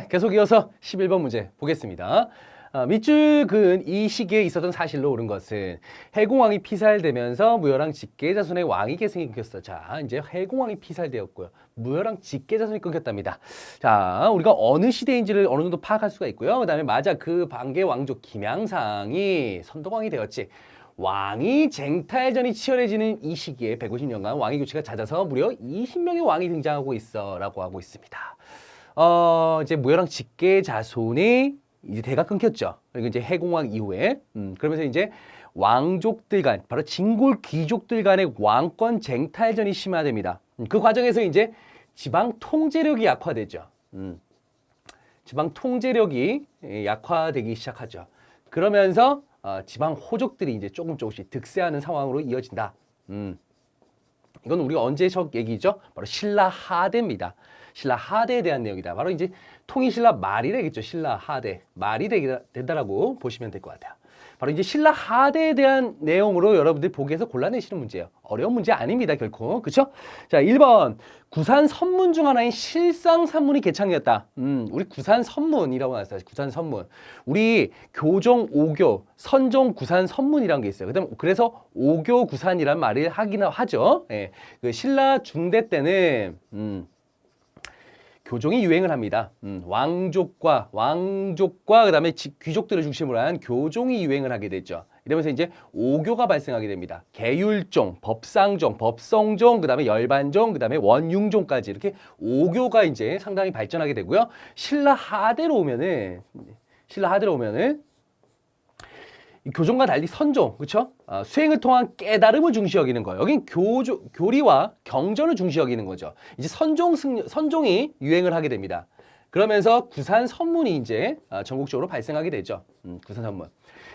계속 이어서 11번 문제 보겠습니다. 밑줄 그은 이 시기에 있었던 사실로 옳은 것은 해공왕이 피살되면서 무열왕 직계자손의 왕위 계승이 끊겼어. 자, 이제 해공왕이 피살되었고요. 무열왕 직계자손이 끊겼답니다. 자, 우리가 어느 시대인지를 어느 정도 파악할 수가 있고요. 그 다음에 맞아, 그 반개 왕족 김양상이 선덕왕이 되었지. 왕위 쟁탈전이 치열해지는 이 시기에 150년간 왕위 교체가 잦아서 무려 20명의 왕이 등장하고 있어 라고 하고 있습니다. 이제 무열왕 직계자손이 이제 대가 끊겼죠. 그리고 이제 해공왕 이후에 그러면서 이제 왕족들 간, 바로 진골 귀족들 간의 왕권 쟁탈전이 심화됩니다. 그 과정에서 이제 지방 통제력이 약화되죠. 지방 통제력이 약화되기 시작하죠. 그러면서 지방 호족들이 이제 조금씩 득세하는 상황으로 이어진다. 이건 우리가 언제적 얘기죠? 바로 신라 하대입니다. 신라 하대에 대한 내용이다. 바로 이제 통일신라 말이 되겠죠. 신라 하대 말이 된다라고 보시면 될 것 같아요. 바로 이제 신라 하대에 대한 내용으로 여러분들이 보기에서 골라내시는 문제예요. 어려운 문제 아닙니다, 결코. 그렇죠? 자, 1번 구산 선문 중 하나인 실상산문이 개창이었다. 우리 구산 선문이라고 나왔어요. 구산 선문. 우리 교종 5교 선종 구산 선문이라는 게 있어요. 그래서 5교 구산이란 말을 하긴 하죠. 예. 그 신라 중대 때는 교종이 유행을 합니다. 왕족과 그다음에 귀족들을 중심으로 한 교종이 유행을 하게 됐죠. 이러면서 이제 5교가 발생하게 됩니다. 계율종, 법상종, 법성종, 그다음에 열반종, 그다음에 원융종까지 이렇게 5교가 이제 상당히 발전하게 되고요. 신라 하대로 오면은 이 교종과 달리 선종, 그렇죠? 수행을 통한 깨달음을 중시 여기는 거예요. 여긴 교리와 경전을 중시 여기는 거죠. 이제 선종이 유행을 하게 됩니다. 그러면서 구산 선문이 이제 전국적으로 발생하게 되죠. 구산 선문.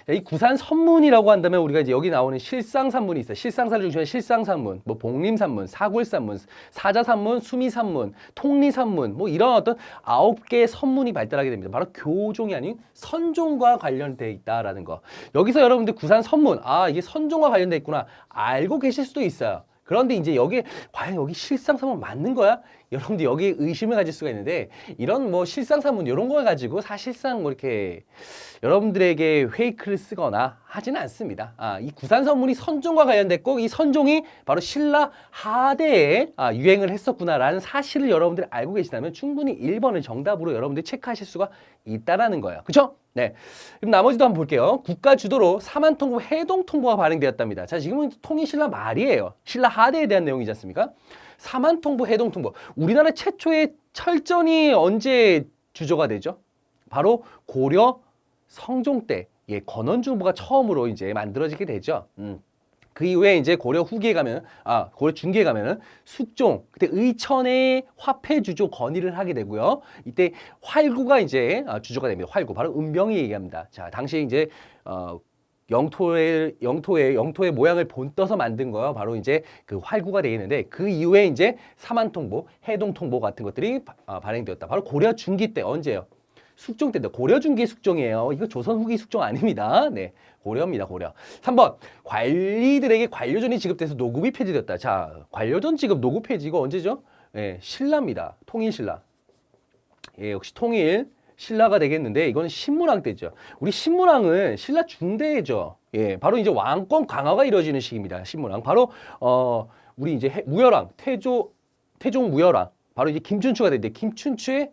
이 구산 선문이라고 한다면 우리가 이제 여기 나오는 실상산문이 있어요. 실상사를 중심한 실상산문, 뭐 복림산문, 사굴산문, 사자산문, 수미산문, 통리산문, 뭐 이런 어떤 9개의 선문이 발달하게 됩니다. 바로 교종이 아닌 선종과 관련돼 있다라는 거. 여기서 여러분들 구산 선문, 이게 선종과 관련돼 있구나 알고 계실 수도 있어요. 그런데 이제 과연 여기 실상산문 맞는 거야? 여러분들 여기에 의심을 가질 수가 있는데, 이런 뭐 실상산문 이런 걸 가지고 사실상 뭐 이렇게 여러분들에게 페이크를 쓰거나 하지는 않습니다. 이 구산선문이 선종과 관련됐고, 이 선종이 바로 신라 하대에 유행을 했었구나라는 사실을 여러분들이 알고 계시다면 충분히 1번을 정답으로 여러분들이 체크하실 수가 있다라는 거예요. 그렇죠? 네. 그럼 나머지도 한번 볼게요. 국가 주도로 사만통보 해동통보가 발행되었답니다. 자, 지금은 통일신라 말이에요. 신라 하대에 대한 내용이지 않습니까? 사만통보 해동통보. 우리나라 최초의 철전이 언제 주조가 되죠? 바로 고려 성종 때, 권원주 후보가 처음으로 이제 만들어지게 되죠. 그 이후에 이제 고려 후기에 가면, 고려 중기에 가면은 숙종, 그때 의천의 화폐 주조 건의를 하게 되고요. 이때 활구가 이제 주조가 됩니다. 활구. 바로 은병이 얘기합니다. 자, 당시에 이제, 영토의 모양을 본떠서 만든 거요. 바로 이제 그 활구가 되겠는데, 그 이후에 이제 사만통보, 해동통보 같은 것들이 발행되었다. 바로 고려 중기 때. 언제예요? 숙종 때인데, 고려 중기 숙종이에요. 이거 조선 후기 숙종 아닙니다. 네, 고려입니다. 고려. 3번 관리들에게 관료전이 지급돼서 노급이 폐지됐다. 자, 관료전 지급 노급 폐지 이거 언제죠? 네, 신라입니다. 통일신라. 역시 통일 신라가 되겠는데, 이거는 신문왕 때죠. 우리 신문왕은 신라 중대죠. 바로 이제 왕권 강화가 이루어지는 시기입니다. 신문왕. 바로 우리 이제 무열왕, 태종 무열왕. 바로 이제 김춘추가 되는데, 김춘추의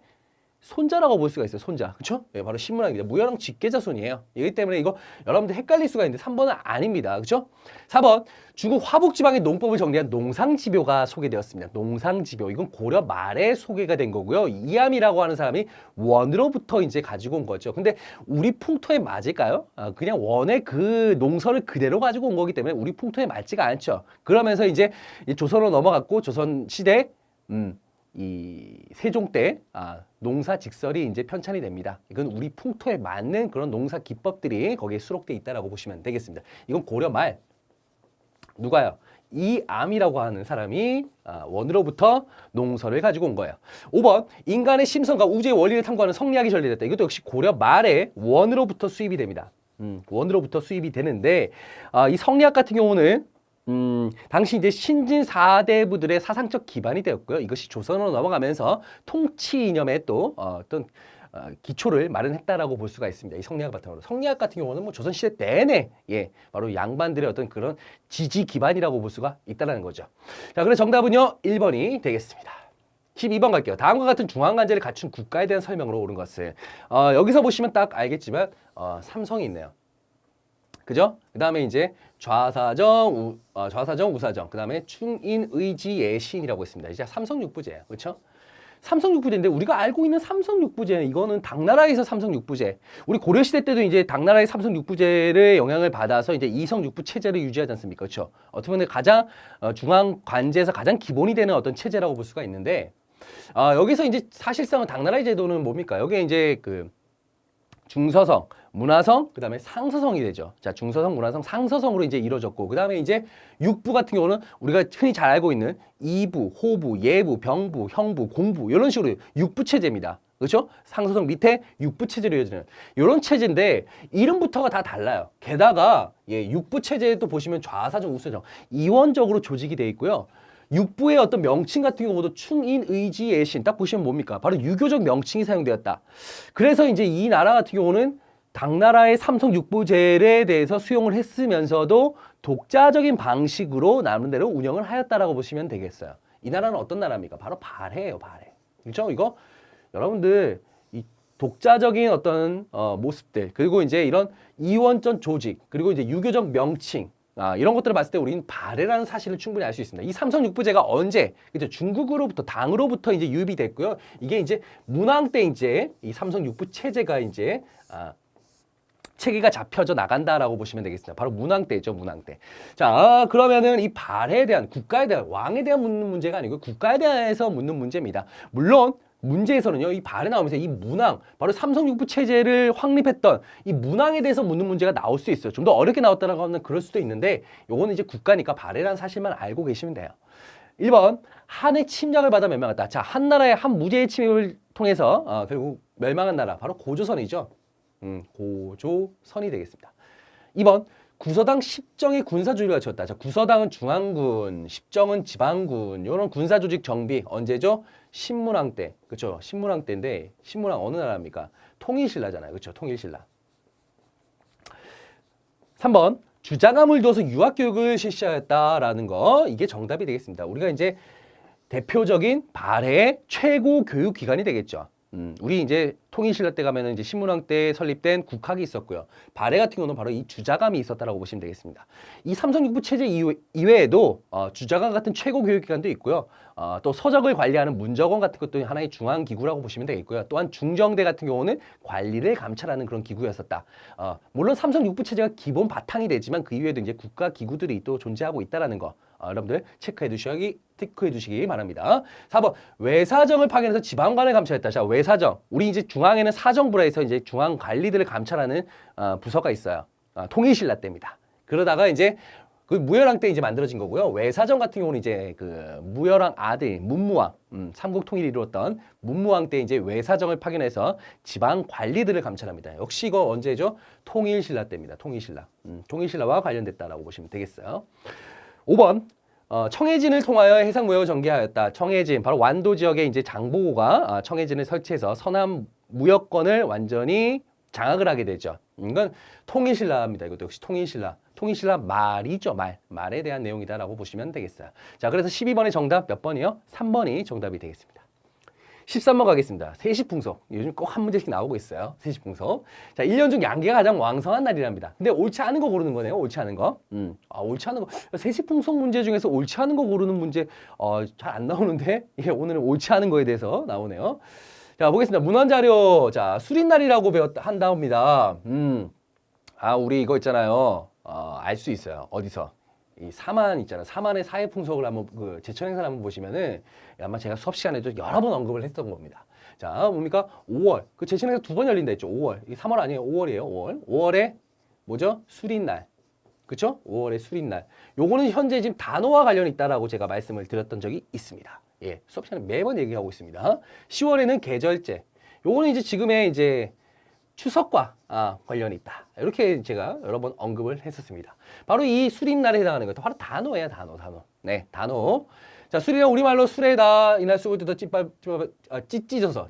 손자라고 볼 수가 있어요. 손자. 그렇죠? 바로 신문왕입니다. 무열왕 직계자손이에요. 이기 때문에 이거 여러분들 헷갈릴 수가 있는데 3번은 아닙니다. 그렇죠? 4번 중국 화북 지방의 농법을 정리한 농상지묘가 소개되었습니다. 농상지묘. 이건 고려 말에 소개가 된 거고요. 이암이라고 하는 사람이 원으로부터 이제 가지고 온 거죠. 근데 우리 풍토에 맞을까요? 그냥 원의 그 농서를 그대로 가지고 온 거기 때문에 우리 풍토에 맞지가 않죠. 그러면서 이제 조선으로 넘어갔고, 조선 시대 이 세종 때 농사 직설이 이제 편찬이 됩니다. 이건 우리 풍토에 맞는 그런 농사 기법들이 거기에 수록되어 있다라고 보시면 되겠습니다. 이건 고려 말 누가요? 이암이라고 하는 사람이 원으로부터 농서를 가지고 온 거예요. 5번 인간의 심성과 우주의 원리를 탐구하는 성리학이 전개됐다. 이것도 역시 고려 말에 원으로부터 수입이 됩니다. 원으로부터 수입이 되는데, 이 성리학 같은 경우는 당시 이제 신진 4대부들의 사상적 기반이 되었고요. 이것이 조선으로 넘어가면서 통치 이념의 또 어떤 기초를 마련했다라고 볼 수가 있습니다. 이 성리학 바탕으로. 성리학 같은 경우는 뭐 조선시대 내내 바로 양반들의 어떤 그런 지지 기반이라고 볼 수가 있다는 거죠. 자, 그래서 정답은요 1번이 되겠습니다. 12번 갈게요. 다음과 같은 중앙관제를 갖춘 국가에 대한 설명으로 옳은 것을 여기서 보시면 딱 알겠지만 삼성이 있네요. 그죠? 그 다음에 이제 좌사정, 우사정, 그 다음에 충인의지의 시인이라고 했습니다. 이제 삼성육부제예요. 그렇죠? 삼성육부제인데 우리가 알고 있는 삼성육부제 이거는 당나라에서 삼성육부제. 우리 고려시대 때도 이제 당나라의 삼성육부제를 영향을 받아서 이제 이성육부 체제를 유지하지 않습니까? 그렇죠? 어떻게 보면 가장 중앙 관제에서 가장 기본이 되는 어떤 체제라고 볼 수가 있는데 여기서 이제 사실상은 당나라의 제도는 뭡니까? 여기에 이제 그 중서성, 문화성, 그 다음에 상서성이 되죠. 자, 중서성, 문화성, 상서성으로 이제 이루어졌고, 그 다음에 이제 육부 같은 경우는 우리가 흔히 잘 알고 있는 이부, 호부, 예부, 병부, 형부, 공부 이런 식으로 육부 체제입니다. 그렇죠? 상서성 밑에 육부 체제로 이어지는 이런 체제인데 이름부터가 다 달라요. 게다가 육부 체제도 보시면 좌사정, 우사정 이원적으로 조직이 돼 있고요. 육부의 어떤 명칭 같은 경우도 충인의지애신 딱 보시면 뭡니까? 바로 유교적 명칭이 사용되었다. 그래서 이제 이 나라 같은 경우는 당나라의 삼성육부제에 대해서 수용을 했으면서도 독자적인 방식으로 나름대로 운영을 하였다라고 보시면 되겠어요. 이 나라는 어떤 나라입니까? 바로 발해예요, 발해. 그렇죠? 이거 여러분들 이 독자적인 어떤 모습들 그리고 이제 이런 이원전 조직 그리고 이제 유교적 명칭 이런 것들을 봤을 때 우리는 발해라는 사실을 충분히 알 수 있습니다. 이 삼성육부제가 언제, 그죠? 중국으로부터, 당으로부터 이제 유입이 됐고요. 이게 이제 문왕 때 이제 이 삼성육부 체제가 이제, 체계가 잡혀져 나간다라고 보시면 되겠습니다. 바로 문왕 때죠, 문왕 때. 자, 그러면은 이 발해에 대한, 국가에 대한, 왕에 대한 묻는 문제가 아니고 국가에 대해서 묻는 문제입니다. 물론, 문제에서는요, 이 발에 나오면서 이 문왕, 바로 삼성육부 체제를 확립했던 이 문왕에 대해서 묻는 문제가 나올 수 있어요. 좀 더 어렵게 나왔다라고 하면 그럴 수도 있는데, 요거는 이제 국가니까 발해라는 사실만 알고 계시면 돼요. 1번, 한의 침략을 받아 멸망했다. 자, 한 나라의 한 무제의 침입을 통해서 결국 멸망한 나라, 바로 고조선이죠. 고조선이 되겠습니다. 2번, 구서당 십정의 군사조직을 갖췄다. 자, 구서당은 중앙군, 십정은 지방군, 이런 군사조직 정비 언제죠? 신문왕 때, 그렇죠? 신문왕 때인데 신문왕 어느 나라입니까? 통일신라잖아요, 그렇죠? 통일신라. 3번, 주장함을 두어서 유학교육을 실시하였다라는 거, 이게 정답이 되겠습니다. 우리가 이제 대표적인 발해의 최고 교육기관이 되겠죠. 우리 이제 통일신라 때 가면은 이제 신문왕 때 설립된 국학이 있었고요. 발해 같은 경우는 바로 이 주자감이 있었다라고 보시면 되겠습니다. 이 삼성육부 체제 이외에도 주자감 같은 최고 교육기관도 있고요. 또 서적을 관리하는 문적원 같은 것도 하나의 중앙기구라고 보시면 되겠고요. 또한 중정대 같은 경우는 관리를 감찰하는 그런 기구였었다. 물론 삼성육부 체제가 기본 바탕이 되지만 그 이외에도 이제 국가기구들이 또 존재하고 있다라는 거. 여러분들 체크해 두시기 바랍니다. 4번, 외사정을 파견해서 지방관을 감찰했다. 자, 외사정. 우리 이제 중앙에는 사정부라 해서 이제 중앙 관리들을 감찰하는 부서가 있어요. 통일신라 때입니다. 그러다가 이제 그 무열왕 때 이제 만들어진 거고요. 외사정 같은 경우는 이제 그 무열왕 아들 문무왕, 삼국 통일을 이루었던 문무왕 때 이제 외사정을 파견해서 지방 관리들을 감찰합니다. 역시 이거 언제죠? 통일신라 때입니다. 통일신라. 통일신라와 관련됐다라고 보시면 되겠어요. 5번, 청해진을 통하여 해상무역을 전개하였다. 청해진, 바로 완도 지역에 이제 장보고가 청해진을 설치해서 서남 무역권을 완전히 장악을 하게 되죠. 이건 통일신라입니다. 이것도 역시 통일신라. 통일신라 말이죠. 말에 대한 내용이다라고 보시면 되겠어요. 자, 그래서 12번의 정답 몇 번이요? 3번이 정답이 되겠습니다. 13번 가겠습니다. 세시풍속. 요즘 꼭 한 문제씩 나오고 있어요. 세시풍속. 자, 1년 중 양기가 가장 왕성한 날이랍니다. 근데 옳지 않은 거 고르는 거네요. 옳지 않은 거. 옳지 않은 거. 세시풍속 문제 중에서 옳지 않은 거 고르는 문제, 잘 안 나오는데, 이게 오늘은 옳지 않은 거에 대해서 나오네요. 자, 보겠습니다. 문헌자료. 자, 수린날이라고 한다옵니다. 우리 이거 있잖아요. 알 수 있어요. 어디서? 이 사만 있잖아요. 사만의 사회풍속을 한번 제천행사를 한번 보시면은 아마 제가 수업 시간에도 여러 번 언급을 했던 겁니다. 자, 뭡니까? 5월. 그 제천행사 2번 열린다 했죠. 5월. 이 3월 아니에요. 5월이에요. 5월. 5월에 뭐죠? 수린날. 그쵸? 5월에 수린날. 요거는 현재 지금 단오와 관련이 있다라고 제가 말씀을 드렸던 적이 있습니다. 예. 수업 시간에 매번 얘기하고 있습니다. 10월에는 계절제. 요거는 이제 지금의 이제 추석과 관련이 있다. 이렇게 제가 여러 번 언급을 했었습니다. 바로 이 수립날에 해당하는 것도 바로 단어예요. 단어. 네, 단어. 자, 술이란 우리말로 술에다 이날 쑥을 뜯어 찢어서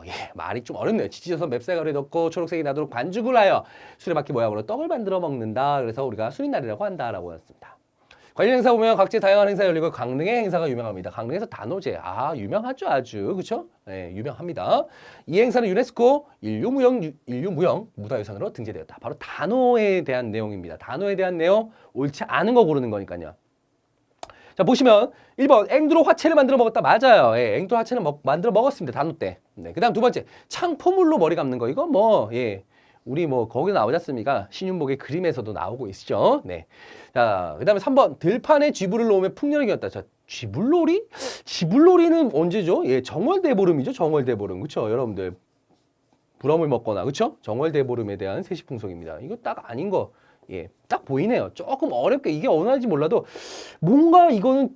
예, 말이 좀 어렵네요. 찢어서 맵쌀가루에 넣고 초록색이 나도록 반죽을 하여 수레바퀴 모양으로 떡을 만들어 먹는다. 그래서 우리가 수립날이라고 한다라고 했습니다. 관련 행사 보면 각지 다양한 행사 열리고 강릉의 행사가 유명합니다. 강릉에서 단오제 유명하죠. 아주 그렇죠? 네, 유명합니다. 이 행사는 유네스코 인류무형 문화유산으로 등재되었다. 바로 단오에 대한 내용입니다. 단오에 대한 내용 옳지 않은 거 고르는 거니까요. 자, 보시면 1번 앵두로 화채를 만들어 먹었다. 맞아요. 예, 앵두로 화채는 만들어 먹었습니다. 단오 때. 네, 그다음 두 번째 창포물로 머리 감는 거. 이거 우리 거기 나오지 않습니까? 신윤복의 그림에서도 나오고 있죠. 네. 자, 그다음에 3번 들판에 쥐불을 놓으면 풍년이었다. 자, 쥐불놀이? 쥐불놀이는 언제죠? 예, 정월대보름이죠. 정월대보름. 그렇죠? 여러분들 부럼을 먹거나 그렇죠? 정월대보름에 대한 세시풍속입니다. 이거 딱 아닌 거. 예, 딱 보이네요. 조금 어렵게 이게 어느 날인지 몰라도 뭔가 이거는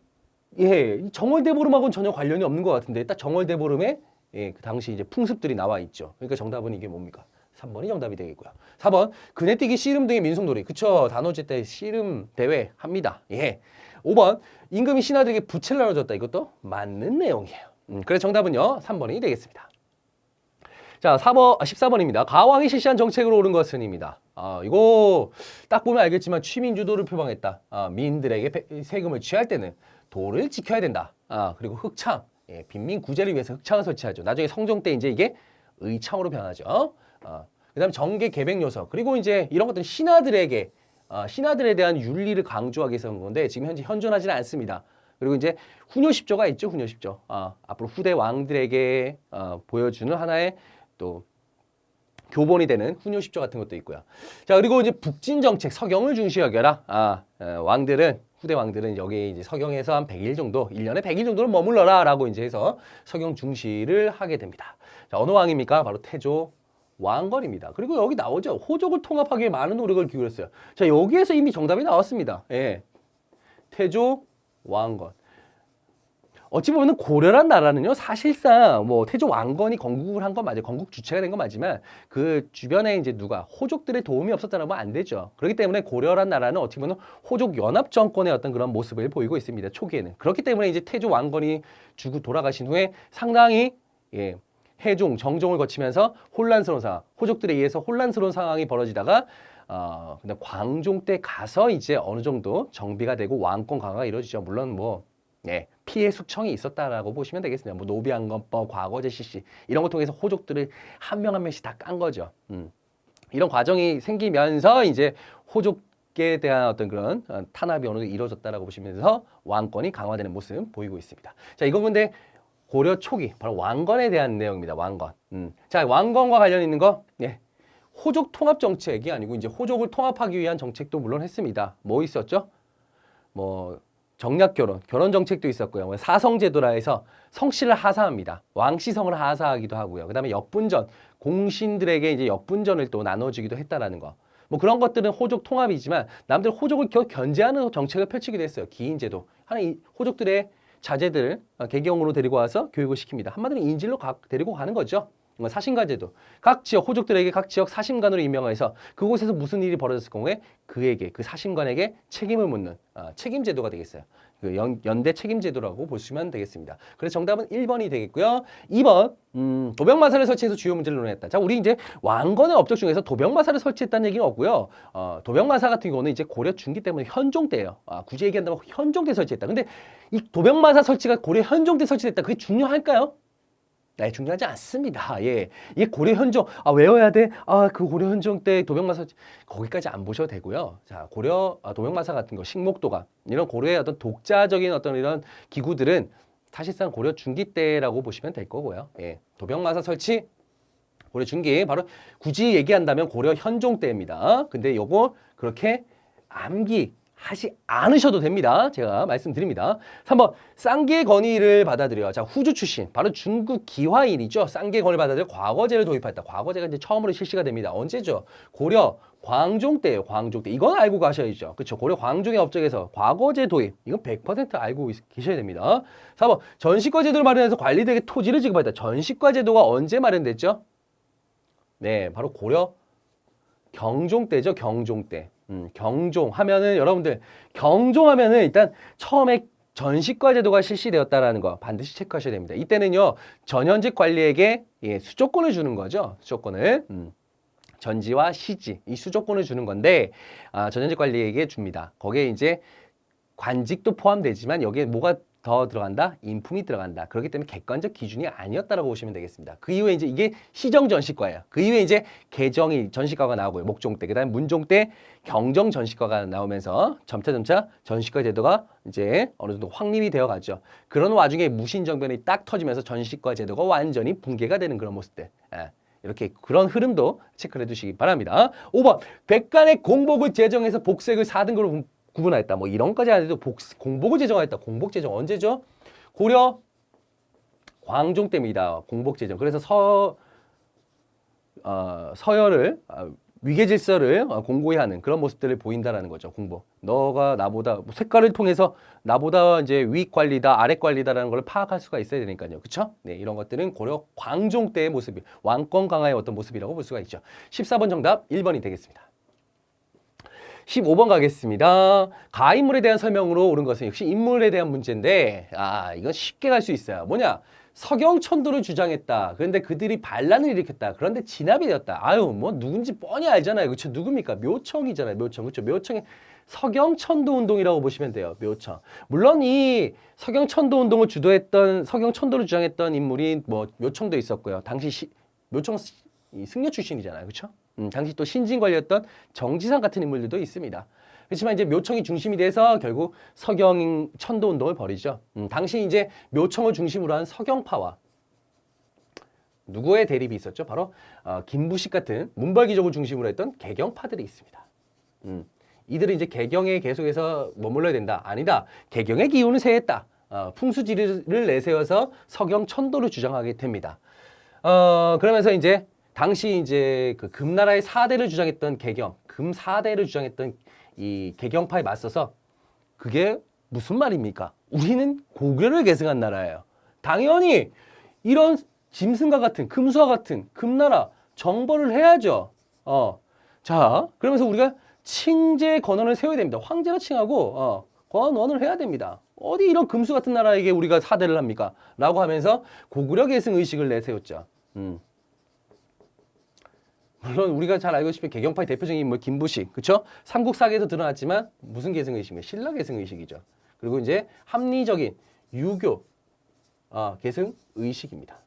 정월대보름하고는 전혀 관련이 없는 것 같은데 딱 정월대보름에 그 당시 이제 풍습들이 나와 있죠. 그러니까 정답은 이게 뭡니까? 3번이 정답이 되겠고요. 4번 그네뛰기, 씨름 등의 민속놀이. 그쵸? 단오제 때 씨름 대회 합니다. 예. 5번 임금이 신하들에게 부채를 나눠줬다. 이것도 맞는 내용이에요. 그래서 정답은요. 3번이 되겠습니다. 자, 14번입니다. 가왕이 실시한 정책으로 옳은 것은입니다. 이거 딱 보면 알겠지만 취민주도를 표방했다. 민들에게 세금을 취할 때는 도를 지켜야 된다. 그리고 흑창, 빈민 구제를 위해서 흑창을 설치하죠. 나중에 성종 때 이제 이게 의창으로 변하죠. 그다음에 정계 계백 요서, 그리고 이제 이런 것들은 신하들에 대한 윤리를 강조하기 위해서 한 건데 지금 현재 현존하지는 않습니다. 그리고 이제 후뇨십조가 있죠. 후뇨십조. 앞으로 후대 왕들에게 보여주는 하나의 또 교본이 되는 후뇨십조 같은 것도 있고요. 자, 그리고 이제 북진 정책, 서경을 중시 여겨라. 후대 왕들은 여기 이제 서경에서 한 100일 정도, 1년에 100일 정도는 머물러라라고 이제 해서 서경 중시를 하게 됩니다. 자, 어느 왕입니까? 바로 태조 왕건입니다. 그리고 여기 나오죠. 호족을 통합하기 위해 많은 노력을 기울였어요. 자, 여기에서 이미 정답이 나왔습니다. 예. 태조 왕건. 어찌 보면 고려란 나라는요, 사실상 태조 왕건이 건국을 한 건 맞아요. 건국 주체가 된 건 맞지만 그 주변에 이제 호족들의 도움이 없었다라고 하면 안 되죠. 그렇기 때문에 고려란 나라는 어떻게 보면 호족 연합 정권의 어떤 그런 모습을 보이고 있습니다. 초기에는. 그렇기 때문에 이제 태조 왕건이 돌아가신 후에 상당히 해종, 정종을 거치면서 혼란스러운 상황, 호족들에 의해서 혼란스러운 상황이 벌어지다가 근데 광종 때 가서 이제 어느 정도 정비가 되고 왕권 강화가 이루어지죠. 물론 피해 숙청이 있었다라고 보시면 되겠습니다. 노비안건법, 과거제 실시 이런 걸 통해서 호족들을 한 명 한 명씩 다 깐 거죠. 이런 과정이 생기면서 이제 호족에 대한 어떤 그런 탄압이 어느 정도 이루어졌다라고 보시면서 왕권이 강화되는 모습 보이고 있습니다. 자, 이건 근데 고려 초기 바로 왕건에 대한 내용입니다. 왕건. 자, 왕건과 관련 있는 거, 호족 통합 정책이 아니고 이제 호족을 통합하기 위한 정책도 물론 했습니다. 뭐 있었죠? 정략 결혼 정책도 있었고요. 사성제도라 해서 성씨를 하사합니다. 왕씨성을 하사하기도 하고요. 그다음에 역분전, 공신들에게 이제 역분전을 또 나눠주기도 했다라는 거. 그런 것들은 호족 통합이지만 남들 호족을 견제하는 정책을 펼치기도 했어요. 기인제도. 호족들의 자제들 개경으로 데리고 와서 교육을 시킵니다. 한마디로 인질로 데리고 가는 거죠. 사신관제도. 각 지역 호족들에게 각 지역 사신관으로 임명해서 그곳에서 무슨 일이 벌어졌을 경우에 그 사신관에게 책임을 묻는 책임제도가 되겠어요. 그 연대 책임제도라고 보시면 되겠습니다. 그래서 정답은 1번이 되겠고요. 2번 도병마사를 설치해서 주요 문제를 논했다. 자, 우리 이제 왕건의 업적 중에서 도병마사를 설치했다는 얘기는 없고요. 도병마사 같은 경우는 이제 고려 중기 때문에 현종 때예요. 굳이 얘기한다면 현종 때 설치했다. 근데 이 도병마사 설치가 고려 현종 때 설치됐다. 그게 중요할까요? 네, 중요하지 않습니다. 예. 이게 고려 현종, 외워야 돼? 그 고려 현종 때 도병마사, 거기까지 안 보셔도 되고요. 자, 고려, 도병마사 같은 거, 식목도가, 이런 고려의 어떤 독자적인 어떤 이런 기구들은 사실상 고려 중기 때라고 보시면 될 거고요. 예. 도병마사 설치, 고려 중기, 바로 굳이 얘기한다면 고려 현종 때입니다. 근데 요거 그렇게 암기하지 않으셔도 됩니다. 제가 말씀드립니다. 3번 쌍계 건의를 받아들여. 자, 후주 출신 바로 중국 기화인이죠. 쌍계 건의를 받아들여 과거제를 도입했다. 과거제가 이제 처음으로 실시가 됩니다. 언제죠? 고려 광종 때예요. 광종 때. 이건 알고 가셔야죠. 그렇죠? 고려 광종의 업적에서 과거제 도입. 이건 100% 알고 계셔야 됩니다. 4번 전시과 제도를 마련해서 관리대에게 토지를 지급했다. 전시과 제도가 언제 마련됐죠? 네, 바로 고려 경종 때죠. 경종 때. 경종 하면은 여러분들 경종 하면은 일단 처음에 전시과 제도가 실시되었다라는 거 반드시 체크하셔야 됩니다. 이때는요 전현직 관리에게 수조권을 주는 거죠. 수조권을 전지와 시지 이 수조권을 주는 건데 전현직 관리에게 줍니다. 거기에 이제 관직도 포함되지만 여기에 뭐가 더 들어간다? 인품이 들어간다. 그렇기 때문에 객관적 기준이 아니었다라고 보시면 되겠습니다. 그 이후에 이제 이게 시정 전시과예요. 그 이후에 이제 개정이 전시과가 나오고요. 목종 때, 그다음에 문종 때 경정 전시과가 나오면서 점차 전시과 제도가 이제 어느 정도 확립이 되어 가죠. 그런 와중에 무신정변이 딱 터지면서 전시과 제도가 완전히 붕괴가 되는 그런 모습들. 이렇게 그런 흐름도 체크를 해두시기 바랍니다. 5번 백간의 공복을 제정해서 복색을 4등급으로 구분하였다. 뭐 이런 것까지 안 해도 공복을 제정하였다. 공복 제정 언제죠? 고려 광종 때입니다. 공복 제정. 그래서 서열을 위계 질서를 공고히 하는 그런 모습들을 보인다라는 거죠. 공복. 너가 나보다 색깔을 통해서 나보다 이제 위 관리다, 아래 관리다라는 걸 파악할 수가 있어야 되니까요. 그렇죠? 네, 이런 것들은 고려 광종 때의 모습이 왕권 강화의 어떤 모습이라고 볼 수가 있죠. 14번 정답 1번이 되겠습니다. 15번 가겠습니다. 가인물에 대한 설명으로 옳은 것은 역시 인물에 대한 문제인데 이건 쉽게 갈 수 있어요. 뭐냐? 서경천도를 주장했다. 그런데 그들이 반란을 일으켰다. 그런데 진압이 되었다. 뭐 누군지 뻔히 알잖아요. 그렇죠? 누굽니까? 묘청이잖아요. 묘청. 그렇죠? 묘청의 서경천도 운동이라고 보시면 돼요. 묘청. 물론 이 서경천도 운동을 주도했던 서경천도를 주장했던 인물이 뭐 묘청도 있었고요. 당시 묘청 승려 출신이잖아요. 그렇죠? 당시 또 신진관리였던 정지상 같은 인물들도 있습니다. 그렇지만 이제 묘청이 중심이 돼서 결국 서경 천도 운동을 벌이죠. 당시 이제 묘청을 중심으로 한 서경파와 누구의 대립이 있었죠? 바로 김부식 같은 문벌귀족을 중심으로 했던 개경파들이 있습니다. 이들은 이제 개경에 계속해서 머물러야 된다. 아니다. 개경의 기운을 세했다. 풍수지리를 내세워서 서경 천도를 주장하게 됩니다. 그러면서 이제 당시 이제 그 금나라의 4대를 주장했던 개경, 금 4대를 주장했던 이 개경파에 맞서서 그게 무슨 말입니까? 우리는 고구려를 계승한 나라예요. 당연히 이런 짐승과 같은 금수와 같은 금나라 정벌을 해야죠. 자, 그러면서 우리가 칭제 권원을 세워야 됩니다. 황제로 칭하고 권원을 해야 됩니다. 어디 이런 금수 같은 나라에게 우리가 사대를 합니까? 라고 하면서 고구려 계승 의식을 내세웠죠. 물론 우리가 잘 알고 있는 개경파의 대표적인 인물 김부식, 그렇죠? 삼국사기에서 드러났지만 무슨 계승 의식이에요? 신라 계승 의식이죠. 그리고 이제 합리적인 유교 계승 의식입니다.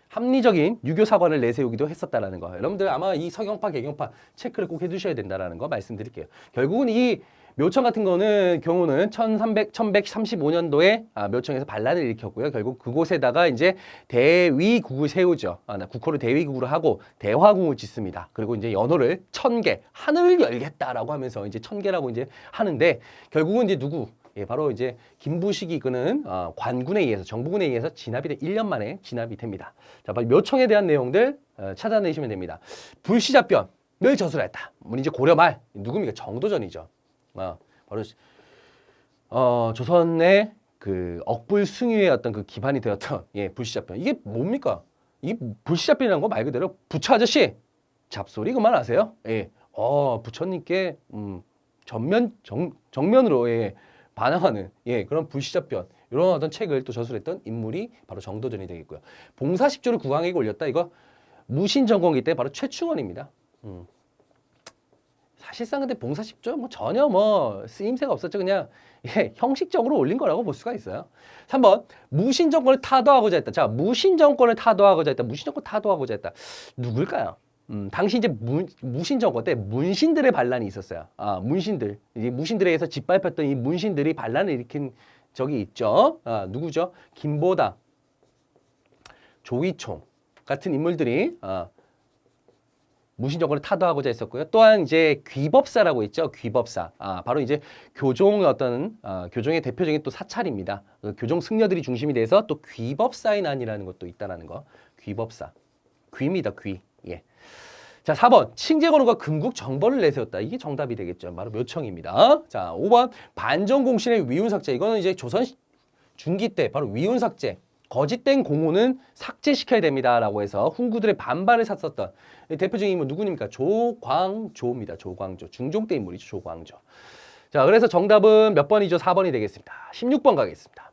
합리적인 유교 사관을 내세우기도 했었다라는 거. 여러분들 아마 이 서경파, 개경파 체크를 꼭 해두셔야 된다라는 거 말씀드릴게요. 결국은 이 묘청 같은 경우는 1135년도에 묘청에서 반란을 일으켰고요. 결국 그곳에다가 이제 대위국을 세우죠. 국호를 대위국으로 하고 대화궁을 짓습니다. 그리고 이제 연호를 1000개, 하늘을 열겠다라고 하면서 이제 1000개라고 이제 하는데 결국은 이제 누구? 바로 이제 김부식이 이끄는 관군에 의해서 정부군에 의해서 진압이 돼 1년 만에 진압이 됩니다. 자, 묘청에 대한 내용들 찾아내시면 됩니다. 불시잡변을 저술했다. 이제 고려 말 누굽니까? 정도전이죠. 바로 조선의 그 억불숭유의 어떤 그 기반이 되었던 불시잡변. 이게 뭡니까? 이게 불시잡변이라는 거 말 그대로 부처 아저씨 잡소리 그만하세요. 부처님께 정면으로 반항하는 그런 불시잡변 이런 어떤 책을 또 저술했던 인물이 바로 정도전이 되겠고요. 봉사십조를 국왕에게 올렸다. 이거 무신정권기 때 바로 최충원입니다. 사실상 근데 봉사십조 전혀 쓰임새가 없었죠. 그냥 형식적으로 올린 거라고 볼 수가 있어요. 3번 무신정권을 타도하고자 했다. 자, 무신정권을 타도하고자 했다. 무신정권 타도하고자 했다. 누굴까요? 당시 이제 무신정권 때 문신들의 반란이 있었어요. 문신들. 이제 문신들에 의해서 짓밟혔던 이 문신들이 반란을 일으킨 적이 있죠. 누구죠? 김보당, 조이총 같은 인물들이 무신정권을 타도하고자 했었고요. 또한 이제 귀법사라고 있죠. 귀법사. 바로 이제 교종의 교종의 대표적인 또 사찰입니다. 교종 승려들이 중심이 돼서 또 귀법사의 난이라는 것도 있다라는 거. 귀법사. 귀입니다. 귀. 자, 4번. 칭제권원과 금국 정벌을 내세웠다. 이게 정답이 되겠죠. 바로 묘청입니다. 자, 5번. 반정공신의 위훈삭제. 이거는 이제 조선 중기 때 바로 위훈삭제. 거짓된 공호는 삭제시켜야 됩니다라고 해서 훈구들의 반발을 샀었던 대표적인 인물 누구입니까? 조광조입니다. 조광조. 중종 때 인물이죠. 조광조. 자, 그래서 정답은 몇 번이죠? 4번이 되겠습니다. 16번 가겠습니다.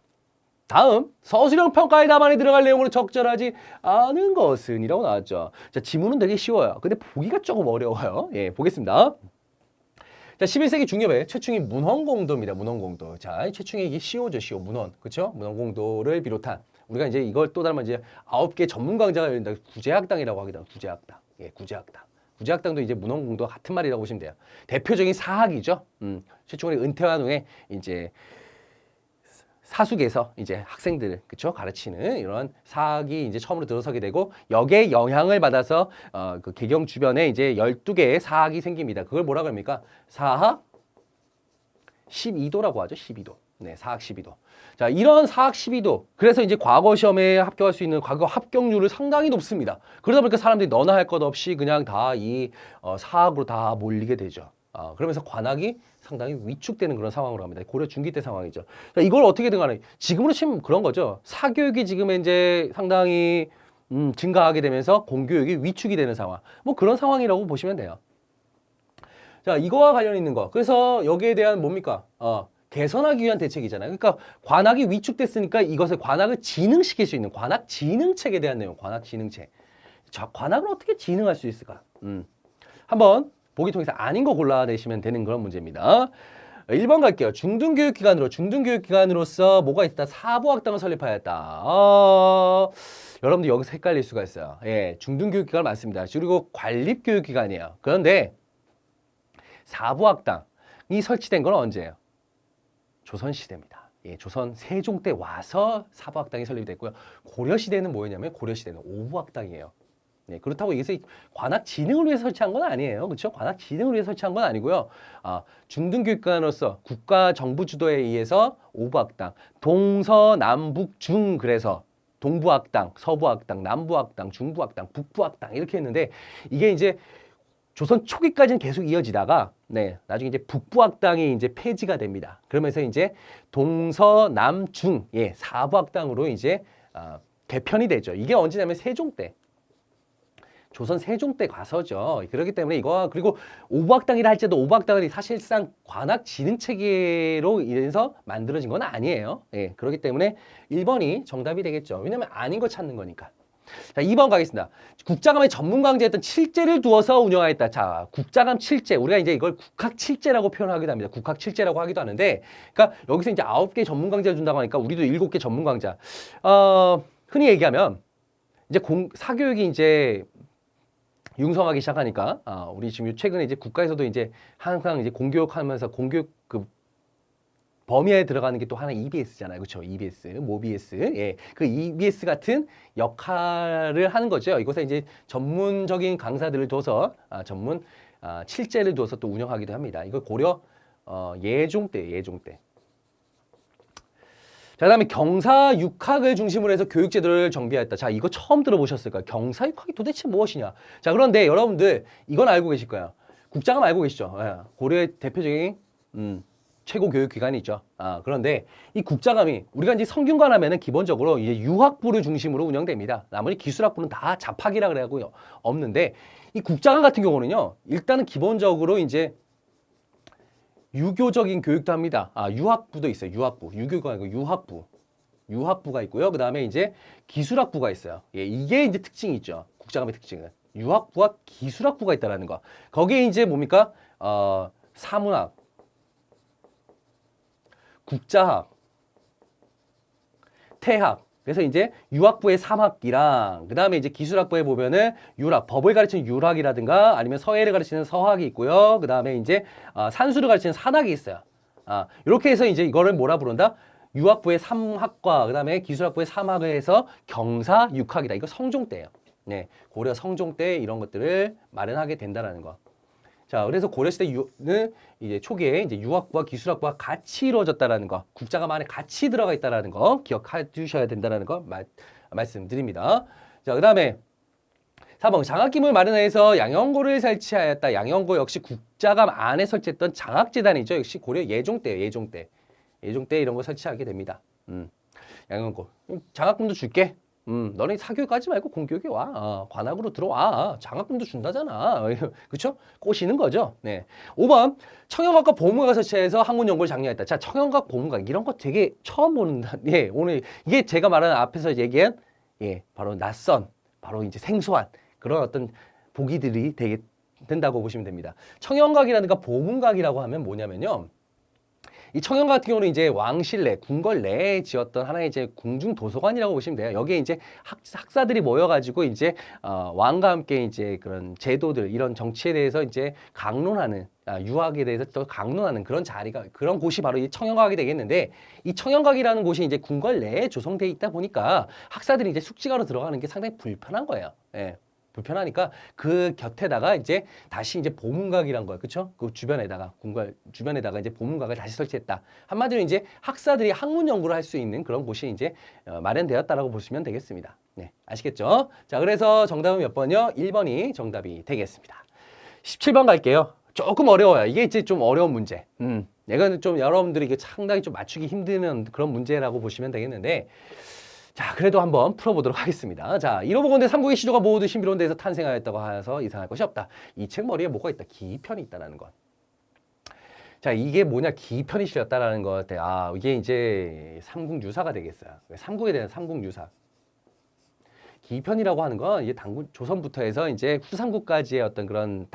다음 서술형 평가에 답안에 들어갈 내용으로 적절하지 않은 것은 이라고 나왔죠. 자, 지문은 되게 쉬워요. 근데 보기가 조금 어려워요. 예, 보겠습니다. 자, 11세기 중엽에 최충이 문헌공도입니다. 문헌공도. 자, 최충이 이게 시호죠, 시호. 문헌. 그렇죠? 문헌공도를 비롯한 우리가 이제 이걸 또 닮은 이제 9개 전문 강자가 열린다. 구제학당이라고 하기도 하고 구제학당. 예, 구제학당. 구제학당도 이제 문헌공도와 같은 말이라고 보시면 돼요. 대표적인 사학이죠. 최충원이 은퇴한 후에 이제 사숙에서 이제 학생들을 그쵸 가르치는 이런 사학이 이제 처음으로 들어서게 되고 역의 영향을 받아서 그 개경 주변에 이제 12개의 사학이 생깁니다. 그걸 뭐라 그럽니까? 사학 12도라고 하죠. 12도. 네, 사학 12도. 자, 이런 사학 12도. 그래서 이제 과거 시험에 합격할 수 있는 과거 합격률을 상당히 높습니다. 그러다 보니까 사람들이 너나 할 것 없이 그냥 다 이 사학으로 다 몰리게 되죠. 그러면서 관학이 상당히 위축되는 그런 상황으로 갑니다. 고려 중기 때 상황이죠. 자, 이걸 어떻게든 간에 지금으로 치면 그런 거죠. 사교육이 지금 이제 상당히 증가하게 되면서 공교육이 위축이 되는 상황. 뭐 그런 상황이라고 보시면 돼요. 자, 이거와 관련 있는 거. 그래서 여기에 대한 뭡니까? 개선하기 위한 대책이잖아요. 그러니까 관학이 위축됐으니까 이것을 관학을 진흥시킬 수 있는 관학 진흥책에 대한 내용. 관학 진흥책. 자, 관학을 어떻게 진흥할 수 있을까? 한번 보기 통해서 아닌 거 골라내시면 되는 그런 문제입니다. 1번 갈게요. 중등교육기관으로서 뭐가 있다? 사부학당을 설립하였다. 여러분들 여기서 헷갈릴 수가 있어요. 예, 중등교육기관 맞습니다. 그리고 관립교육기관이에요. 그런데 사부학당이 설치된 건 언제예요? 조선시대입니다. 예, 조선 세종 때 와서 사부학당이 설립이 됐고요. 고려시대는 뭐였냐면 고려시대는 오부학당이에요. 네, 그렇다고 이것이 관학 진흥을 위해 설치한 건 아니에요. 그렇죠? 관학 진흥을 위해 설치한 건 아니고요. 중등교육관으로서 국가 정부 주도에 의해서 오부학당, 동서남북중 그래서 동부학당, 서부학당, 남부학당, 중부학당, 북부학당 이렇게 했는데 이게 이제 조선 초기까지는 계속 이어지다가 네, 나중에 이제 북부학당이 이제 폐지가 됩니다. 그러면서 이제 동서남중 예, 사부학당으로 이제 개편이 되죠. 이게 언제냐면 세종 때. 조선 세종 때 가서죠. 그렇기 때문에 이거 그리고 오부학당이라 할지라도 오부학당이 사실상 관학 진흥 체계로 인해서 만들어진 건 아니에요. 예, 그렇기 때문에 1번이 정답이 되겠죠. 왜냐면 아닌 거 찾는 거니까. 자, 2번 가겠습니다. 국자감의 전문 강좌였던 칠제를 두어서 운영하였다. 자, 국자감 칠제. 우리가 이제 이걸 국학 칠제라고 표현하기도 합니다. 국학 칠제라고 하기도 하는데, 그러니까 여기서 이제 9개 전문 강좌를 준다고 하니까 우리도 7개 전문 강좌. 흔히 얘기하면 이제 사교육이 이제 융성하기 시작하니까 우리 지금 최근에 이제 국가에서도 이제 항상 이제 공교육하면서 공교육 그 범위에 들어가는 게 또 하나 EBS잖아요. 그렇죠? EBS, 모비S. 예. 그 EBS 같은 역할을 하는 거죠. 이곳에 이제 전문적인 강사들을 둬서 전문 칠제를 둬서 또 운영하기도 합니다. 이거 고려 예종 때. 자, 그다음에 경사육학을 중심으로 해서 교육제도를 정비했다. 자, 이거 처음 들어보셨을 거예요. 경사육학이 도대체 무엇이냐? 자, 그런데 여러분들 이건 알고 계실 거예요. 국자감 알고 계시죠? 예, 고려의 대표적인 최고 교육기관이 있죠. 그런데 이 국자감이 우리가 이제 성균관 하면은 기본적으로 이제 유학부를 중심으로 운영됩니다. 나머지 기술학부는 다 잡학이라 그래가고요. 없는데 이 국자감 같은 경우는요. 일단은 기본적으로 이제 유교적인 교육도 합니다. 유학부도 있어요. 유학부. 유교가 아니고 유학부. 유학부가 있고요. 그 다음에 이제 기술학부가 있어요. 예, 이게 이제 특징이 있죠. 국자감의 특징은. 유학부와 기술학부가 있다라는 거. 거기에 이제 뭡니까? 사문학, 국자학, 태학. 그래서 이제 유학부의 3학기랑 그 다음에 이제 기술학부에 보면은 유학, 법을 가르치는 유학이라든가 아니면 서예를 가르치는 서학이 있고요. 그 다음에 이제 산수를 가르치는 산학이 있어요. 이렇게 해서 이제 이거를 뭐라 부른다? 유학부의 3학과 그 다음에 기술학부의 3학을 해서 경사육학이다. 이거 성종 때예요. 네, 고려 성종 때 이런 것들을 마련하게 된다라는 거. 자, 그래서 고려시대는 이제 초기에 이제 유학부와 기술학부가 같이 이루어졌다라는 거, 국자감 안에 같이 들어가 있다라는 거 기억해 주셔야 된다라는 거 말씀드립니다. 자, 그다음에 4번 장학기물 마련해서 양형고를 설치하였다. 양형고 역시 국자감 안에 설치했던 장학재단이죠. 역시 고려 예종 때 이런 거 설치하게 됩니다. 양형고 장학금도 줄게. 너네 사교육하지 말고 공교육에 와. 관악으로 들어와. 장학금도 준다잖아. 그쵸? 꼬시는 거죠. 네. 5번 청영학과 보문과가 설치해서 학문 연구를 장려했다. 자, 청영학 보문과 이런 거 되게 처음 보는다. 예, 오늘 이게 제가 말하는 앞에서 얘기한 바로 낯선, 바로 이제 생소한 그런 어떤 보기들이 되게 된다고 보시면 됩니다. 청영각이라든가 보문각이라고 하면 뭐냐면요. 이 청영각 같은 경우는 이제 왕실 내, 궁궐 내에 지었던 하나의 이제 궁중 도서관이라고 보시면 돼요. 여기에 이제 학사들이 모여가지고 이제 왕과 함께 이제 그런 제도들, 이런 정치에 대해서 이제 강론하는, 유학에 대해서 또 강론하는 그런 자리가, 그런 곳이 바로 이 청영각이 되겠는데, 이 청영각이라는 곳이 이제 궁궐 내에 조성돼 있다 보니까 학사들이 이제 숙직하러 들어가는 게 상당히 불편한 거예요. 예. 불편하니까 그 곁에다가 이제 다시 이제 보문각이란 거야. 그쵸? 그 주변에다가, 궁궐 주변에다가 이제 보문각을 다시 설치했다. 한마디로 이제 학사들이 학문 연구를 할 수 있는 그런 곳이 이제 마련되었다라고 보시면 되겠습니다. 네. 아시겠죠? 자, 그래서 정답은 몇 번이요? 1번이 정답이 되겠습니다. 17번 갈게요. 조금 어려워요. 이게 이제 좀 어려운 문제. 이거는 좀 여러분들이 이게 상당히 좀 맞추기 힘드는 그런 문제라고 보시면 되겠는데, 자, 그래도 한번 풀어보도록 하겠습니다. 자, 이로보건대 삼국의 시조가 모두 신비로운데에서 탄생하였다고 해서 이상할 것이 없다. 이 책 머리에 뭐가 있다? 기편이 있다라는 것. 자, 이게 뭐냐? 기편이 실렸다라는 것. 이게 이제 삼국유사가 되겠어요. 삼국에 대한 삼국유사. 기편이라고 하는 건 이제 조선부터 해서 이제 후삼국까지의 어떤 그런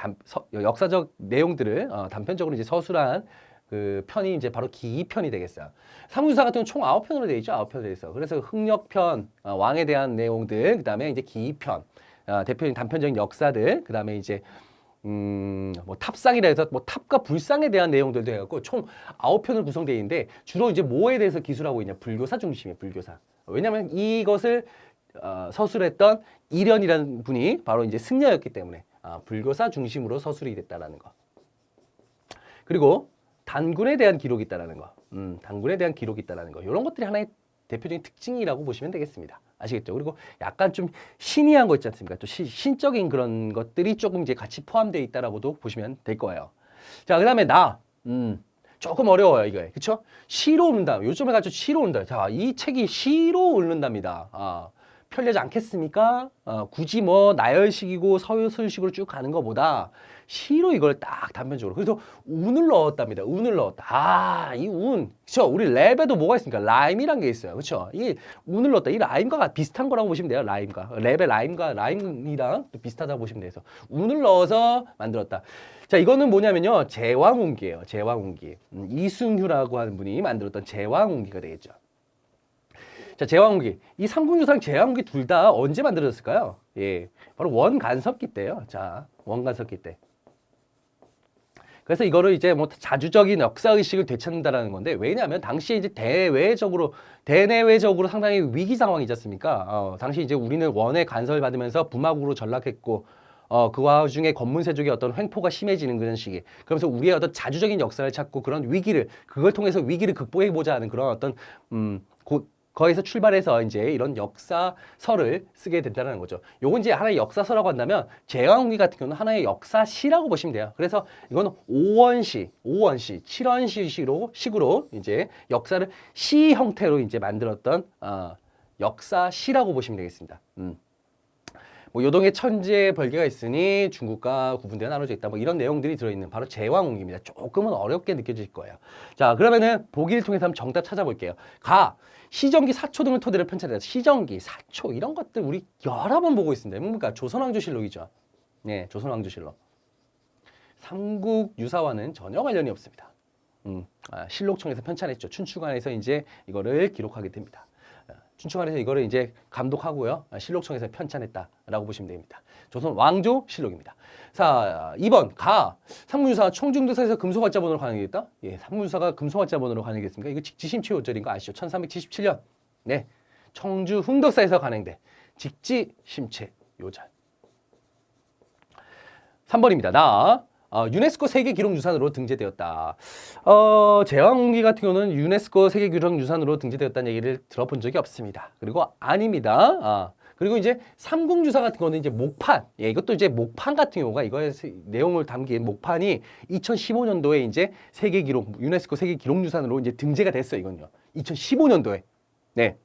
역사적 내용들을 단편적으로 이제 서술한 그 편이 이제 바로 기편이 되겠어요. 삼국유사 같은 경우는 총 9편으로 되어 있죠. 9편으로 되어 있어. 그래서 흥력편, 왕에 대한 내용들, 그 다음에 이제 기편, 대표적인 단편적인 역사들, 그 다음에 이제 뭐 탑상이라 해서 뭐 탑과 불상에 대한 내용들도 해갖고 총 9편으로 구성되어 있는데, 주로 이제 뭐에 대해서 기술하고 있냐? 불교사 중심이에요. 불교사. 왜냐하면 이것을 서술했던 이련이라는 분이 바로 이제 승려였기 때문에 불교사 중심으로 서술이 됐다라는 거. 그리고 단군에 대한 기록이 있다라는 거. 단군에 대한 기록이 있다라는 거. 이런 것들이 하나의 대표적인 특징이라고 보시면 되겠습니다. 아시겠죠? 그리고 약간 좀 신이한 거 있지 않습니까? 또 신적인 그런 것들이 조금 이제 같이 포함되어 있다라고도 보시면 될 거예요. 자, 그다음에 조금 어려워요, 이거. 그쵸? 시로 읊는다. 요즘에 가지고 시로 읊는다. 자, 이 책이 시로 읊는답니다. 편리하지 않겠습니까? 굳이 뭐 나열식이고 서술식으로 쭉 가는 것보다 시로 이걸 딱 단편적으로. 그래서 운을 넣었답니다. 운을 넣었다. 이 운. 그쵸? 우리 랩에도 뭐가 있습니까? 라임이란 게 있어요. 그쵸? 이 운을 넣었다. 이 라임과 비슷한 거라고 보시면 돼요. 라임과. 랩의 라임과 라임이랑 또 비슷하다고 보시면 돼서. 운을 넣어서 만들었다. 자, 이거는 뭐냐면요. 제왕운기예요. 제왕운기. 이승휴라고 하는 분이 만들었던 제왕운기가 되겠죠. 자, 제왕운기. 이 삼국유사랑 제왕운기 둘 다 언제 만들어졌을까요? 예. 바로 원간섭기 때요. 자, 원간섭기 때. 그래서 이거를 이제 뭐 자주적인 역사의식을 되찾는다라는 건데, 왜냐하면 당시에 이제 대내외적으로 상당히 위기 상황이지 않습니까? 당시 이제 우리는 원에 간섭을 받으면서 부마국으로 전락했고, 그 와중에 권문세족의 어떤 횡포가 심해지는 그런 시기. 그러면서 우리의 어떤 자주적인 역사를 찾고 그런 위기를, 그걸 통해서 위기를 극복해보자 하는 그런 어떤, 거기서 출발해서 이제 이런 역사서를 쓰게 된다는 거죠. 요건 이제 하나의 역사서라고 한다면, 제왕운기 같은 경우는 하나의 역사시라고 보시면 돼요. 그래서 이거는 5원시, 7원시 식으로 이제 역사를 시 형태로 이제 만들었던 역사시라고 보시면 되겠습니다. 뭐 요동에 천재 벌개가 있으니 중국과 구분되어 나눠져 있다. 뭐 이런 내용들이 들어있는 바로 제왕운기입니다. 조금은 어렵게 느껴질 거예요. 자, 그러면은 보기를 통해서 한번 정답 찾아볼게요. 시정기, 사초 등을 토대로 편찬했다. 시정기, 사초 이런 것들 우리 여러 번 보고 있습니다. 뭡니까? 조선왕조실록이죠. 네, 조선왕조실록. 삼국유사와는 전혀 관련이 없습니다. 실록청에서 편찬했죠. 춘추관에서 이제 이거를 기록하게 됩니다. 춘추관에서 이거를 이제 감독하고요. 실록청에서 편찬했다라고 보시면 됩니다. 조선 왕조 실록입니다. 자, 2번 삼국유사 청중도사에서 금소활자본으로 관행되겠다. 예, 삼국유사가 금소활자본으로 관행되겠습니까? 이거 직지심체 요절인 거 아시죠? 1377년. 네, 청주 흥덕사에서 관행돼. 직지심체 요절. 3번입니다. 유네스코 세계기록유산으로 등재되었다. 제왕운기 같은 경우는 유네스코 세계기록유산으로 등재되었다는 얘기를 들어본 적이 없습니다. 그리고 아닙니다. 그리고 이제 삼국유사 같은 경우는 이제 목판, 이것도 이제 목판 같은 경우가 이거의 내용을 담긴 목판이 2015년도에 이제 유네스코 세계기록유산으로 이제 등재가 됐어요. 이건요. 2015년도에. 네.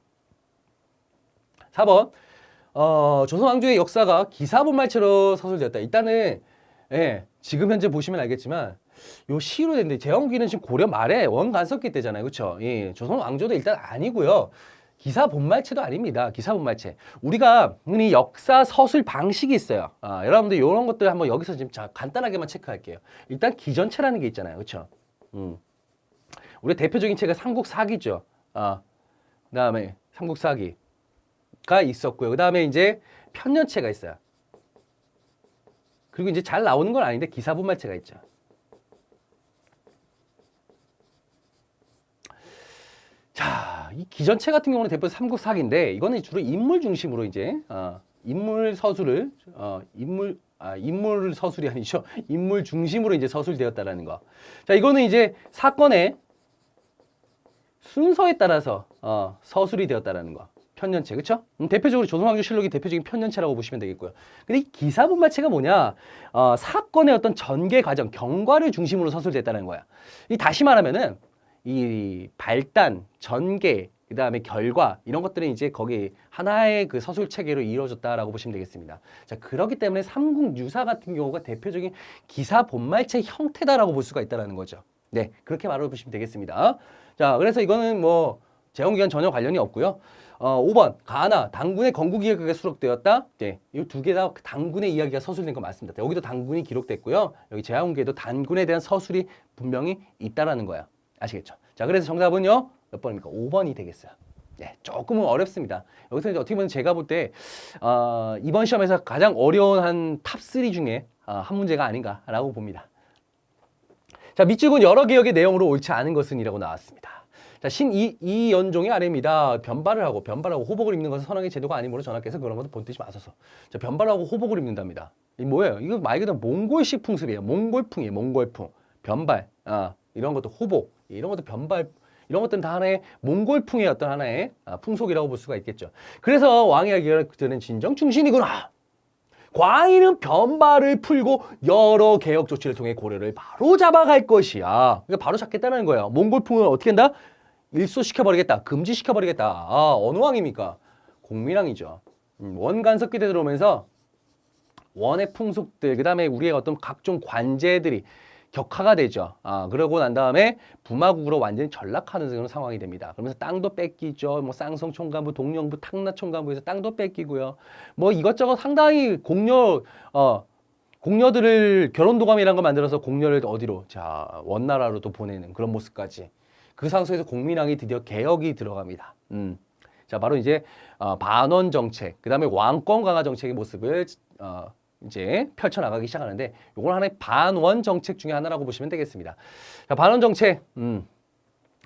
4번. 조선 왕조의 역사가 기사본말체로 서술되었다. 일단은 예, 지금 현재 보시면 알겠지만 요 시로 됐는데 제왕기는 지금 고려 말에 원간섭기 때잖아요. 그렇죠? 예, 조선 왕조도 일단 아니고요. 기사본말체도 아닙니다. 기사본말체. 우리가 흔히 역사 서술 방식이 있어요. 여러분들 이런 것들 한번 여기서 지금 간단하게만 체크할게요. 일단 기전체라는 게 있잖아요. 그렇죠? 우리 대표적인 책은 삼국사기죠. 그다음에 삼국사기가 있었고요. 그다음에 이제 편년체가 있어요. 그리고 이제 잘 나오는 건 아닌데 기사본말체가 있죠. 자, 이 기전체 같은 경우는 대표 삼국사기인데 이거는 주로 인물 중심으로 이제 인물 서술을 인물 서술이 아니죠. 인물 중심으로 이제 서술되었다라는 거. 자, 이거는 이제 사건의 순서에 따라서 서술이 되었다라는 거. 편년체, 그렇죠? 대표적으로 조선왕조실록이 대표적인 편년체라고 보시면 되겠고요. 근데 이 기사본말체가 뭐냐? 사건의 어떤 전개 과정, 경과를 중심으로 서술됐다는 거야. 이 다시 말하면은 이 발단, 전개, 그 다음에 결과 이런 것들은 이제 거기 하나의 그 서술 체계로 이루어졌다라고 보시면 되겠습니다. 자, 그렇기 때문에 삼국유사 같은 경우가 대표적인 기사본말체 형태다라고 볼 수가 있다라는 거죠. 네, 그렇게 말해 보시면 되겠습니다. 자, 그래서 이거는 뭐 제왕기와는 전혀 관련이 없고요. 5번 가나 당군의 건국이야기가 수록되었다. 네, 이 두 개 다 당군의 이야기가 서술된 거 맞습니다. 여기도 당군이 기록됐고요. 여기 제왕기에도 당군에 대한 서술이 분명히 있다라는 거야. 아시겠죠? 자, 그래서 정답은요 몇 번입니까? 5번이 되겠어요. 네, 조금은 어렵습니다. 여기서 이제 어떻게 보면 제가 볼 때 이번 시험에서 가장 어려운 한 탑3 중에 한 문제가 아닌가라고 봅니다. 자, 밑줄은 여러 개혁의 내용으로 옳지 않은 것은 이라고 나왔습니다. 자, 이연종의 아래입니다. 변발을 하고 호복을 입는 것은 선왕의 제도가 아니므로 전하께서 그런 것도 본뜻이 맞서서. 자, 변발하고 호복을 입는답니다. 이 뭐예요? 이거 말 그대로 몽골식 풍습이에요. 몽골풍이에요. 몽골풍. 변발. 이런 것도 호복. 이런 것도 변발. 이런 것들은 다 하나의 몽골풍의 어떤 하나의 풍속이라고 볼 수가 있겠죠. 그래서 왕의 아기가 그들은 진정 충신이구나. 광인은 변발을 풀고 여러 개혁 조치를 통해 고려를 바로 잡아갈 것이야. 그러니까 바로 잡겠다는 거예요. 몽골풍을 어떻게 한다? 일소시켜버리겠다. 금지시켜버리겠다. 어느 왕입니까? 공민왕이죠. 원간섭기 때 들어오면서 원의 풍속들, 그 다음에 우리의 어떤 각종 관제들이 격화가 되죠. 그러고 난 다음에 부마국으로 완전히 전락하는 그런 상황이 됩니다. 그러면서 땅도 뺏기죠. 뭐 쌍성 총관부, 동령부, 탕나 총관부에서 땅도 뺏기고요. 뭐 이것저것 상당히 공녀들을 결혼도감이라는 거 만들어서 공녀를 어디로? 자, 원나라로 또 보내는 그런 모습까지. 그 상황에서 공민왕이 드디어 개혁이 들어갑니다. 자, 바로 이제 반원 정책, 그 다음에 왕권 강화 정책의 모습을 이제 펼쳐나가기 시작하는데 이걸 하나의 반원 정책 중에 하나라고 보시면 되겠습니다. 자, 반원 정책.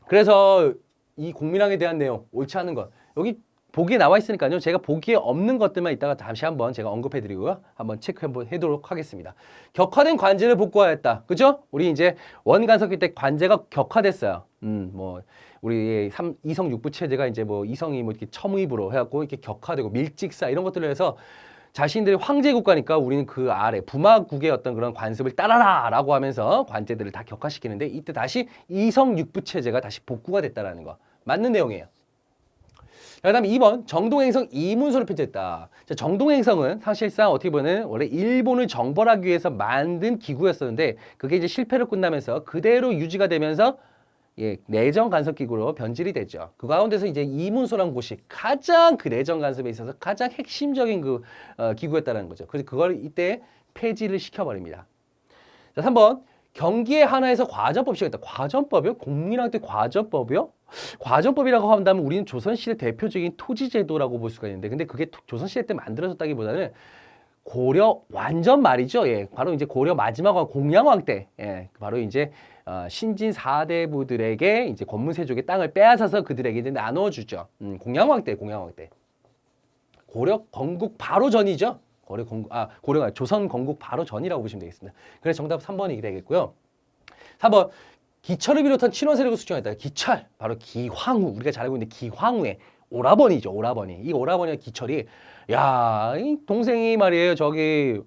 그래서 이 공민왕에 대한 내용, 옳지 않은 것. 여기 보기에 나와 있으니까요. 제가 보기에 없는 것들만 이따가 다시 한번 제가 언급해드리고요. 한번 체크 한번 해도록 하겠습니다. 격화된 관제를 복구하였다. 그죠? 우리 이제 원간섭기 때 관제가 격화됐어요. 뭐 우리 이성 육부 체제가 이제 뭐 이성이 뭐 이렇게 첨의부로 해갖고 이렇게 격화되고 밀직사 이런 것들을 해서 자신들이 황제 국가니까 우리는 그 아래 부마국의 어떤 그런 관습을 따라라라고 하면서 관제들을 다 격화시키는데 이때 다시 이성 육부 체제가 다시 복구가 됐다라는 거 맞는 내용이에요. 그 다음에 2번 정동행성 이문서를 펼쳤다. 자, 정동행성은 사실상 어떻게 보면 원래 일본을 정벌하기 위해서 만든 기구였었는데 그게 이제 실패로 끝나면서 그대로 유지가 되면서 내정 간섭 기구로 변질이 됐죠. 그 가운데서 이제 이문서라는 곳이 가장 그 내정 간섭에 있어서 가장 핵심적인 그 기구였다는 거죠. 그래서 그걸 이때 폐지를 시켜버립니다. 자, 3번 경기의 하나에서 과전법 시작했다. 과전법이요? 공민왕 때 과전법이요? 과전법이라고 한다면 우리는 조선시대 대표적인 토지제도라고 볼 수가 있는데 근데 그게 조선시대 때 만들어졌다기보다는 고려 완전 말이죠. 바로 이제 고려 마지막 왕 공양왕 때, 바로 이제 신진 4대부들에게 이제 권문세족의 땅을 빼앗아서 그들에게 이제 나눠주죠. 공양왕 때. 고려 건국 바로 전이죠. 고려가 조선 건국 바로 전이라고 보시면 되겠습니다. 그래서 정답 3번이 되겠고요. 4번 기철을 비롯한 친원 세력을 수정했다. 기철 바로 기황후 우리가 잘 알고 있는데 기황후의 오라버니죠. 오라버니. 이 오라버니와 기철이 이 동생이 말이에요. 저기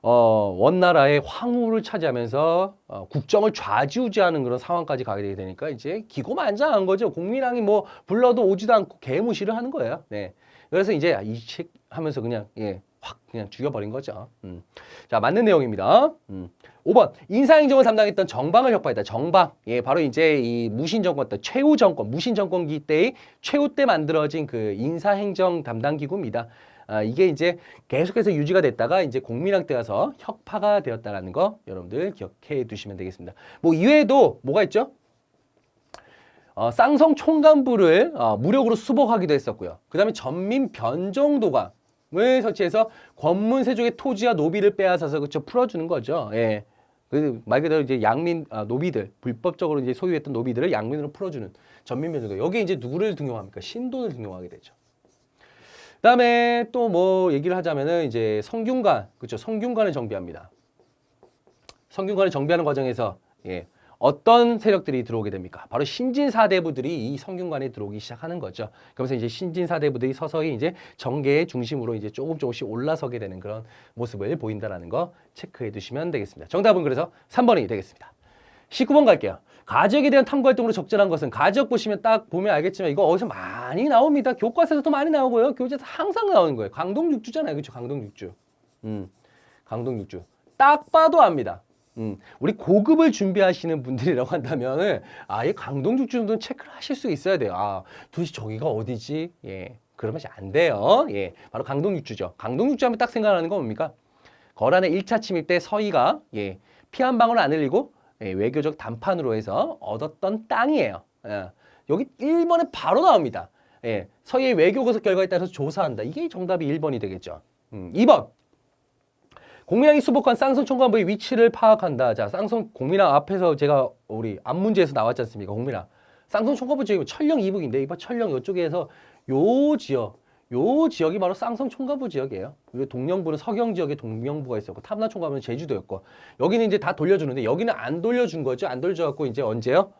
원나라의 황후를 차지하면서 국정을 좌지우지하는 그런 상황까지 가게 되니까 이제 기고만장한 거죠. 공민왕이 뭐 불러도 오지도 않고 개무시를 하는 거예요. 네. 그래서 이제 이 책 하면서 그냥 확 그냥 죽여버린 거죠. 자, 맞는 내용입니다. 5번 인사행정을 담당했던 정방을 혁파했다. 정방, 바로 이제 이 무신 정권 때 최후 정권, 무신 정권기 때의 최후 때 만들어진 그 인사행정 담당 기구입니다. 이게 이제 계속해서 유지가 됐다가 이제 공민왕 때 가서 혁파가 되었다라는 거 여러분들 기억해 두시면 되겠습니다. 뭐 이외에도 뭐가 있죠? 쌍성 총간부를 무력으로 수복하기도 했었고요. 그 다음에 전민 변정도감을 설치해서 권문 세족의 토지와 노비를 빼앗아서 그쵸 풀어주는 거죠. 예. 말 그대로 이제 양민 노비들 불법적으로 이제 소유했던 노비들을 양민으로 풀어주는 전민 변정도. 여기에 이제 누구를 등용합니까? 신돈을 등용하게 되죠. 그다음에 또 뭐 얘기를 하자면은 이제 성균관, 그렇죠? 성균관을 정비합니다. 성균관을 정비하는 과정에서 어떤 세력들이 들어오게 됩니까? 바로 신진사대부들이 이 성균관에 들어오기 시작하는 거죠. 그러면서 이제 신진사대부들이 서서히 이제 정계의 중심으로 이제 조금씩 올라서게 되는 그런 모습을 보인다라는 거 체크해 두시면 되겠습니다. 정답은 그래서 3번이 되겠습니다. 19번 갈게요. 가지역에 대한 탐구 활동으로 적절한 것은 가지역 보시면 딱 보면 알겠지만 이거 어디서 많이 나옵니다. 교과서에서도 많이 나오고요. 교재에서 항상 나오는 거예요. 강동육주잖아요. 그렇죠? 강동육주. 강동육주. 딱 봐도 압니다. 우리 고급을 준비하시는 분들이라고 한다면은 이 강동육주 정도는 체크를 하실 수 있어야 돼요. 도대체 저기가 어디지? 그러면 안 돼요. 바로 강동육주죠. 강동육주 하면 딱 생각나는 건 뭡니까? 거란의 1차 침입 때 서희가 피 한 방울 안 흘리고 외교적談판으로 해서 얻었던 땅이에요. 여기 1번에 바로 나옵니다. 서희의 외교거석 결과에 따라서 조사한다. 이게 정답이 1번이 되겠죠. 2번. 공민왕이 수복한 쌍성 총관부의 위치를 파악한다. 자, 쌍성 공민왕 앞에서 제가 우리 앞 문제에서 나왔지 않습니까? 공민왕. 쌍성 총관부 지역이 철령 이북인데 이번 철령 이쪽에서 요 지역이 바로 쌍성 총관부 지역이에요. 그리고 동령부는 서경 지역에 동령부가 있었고 탐라 총관부는 제주도였고 여기는 이제 다 돌려주는데 여기는 안 돌려준 거죠. 안 돌려줘갖고 이제 언제요?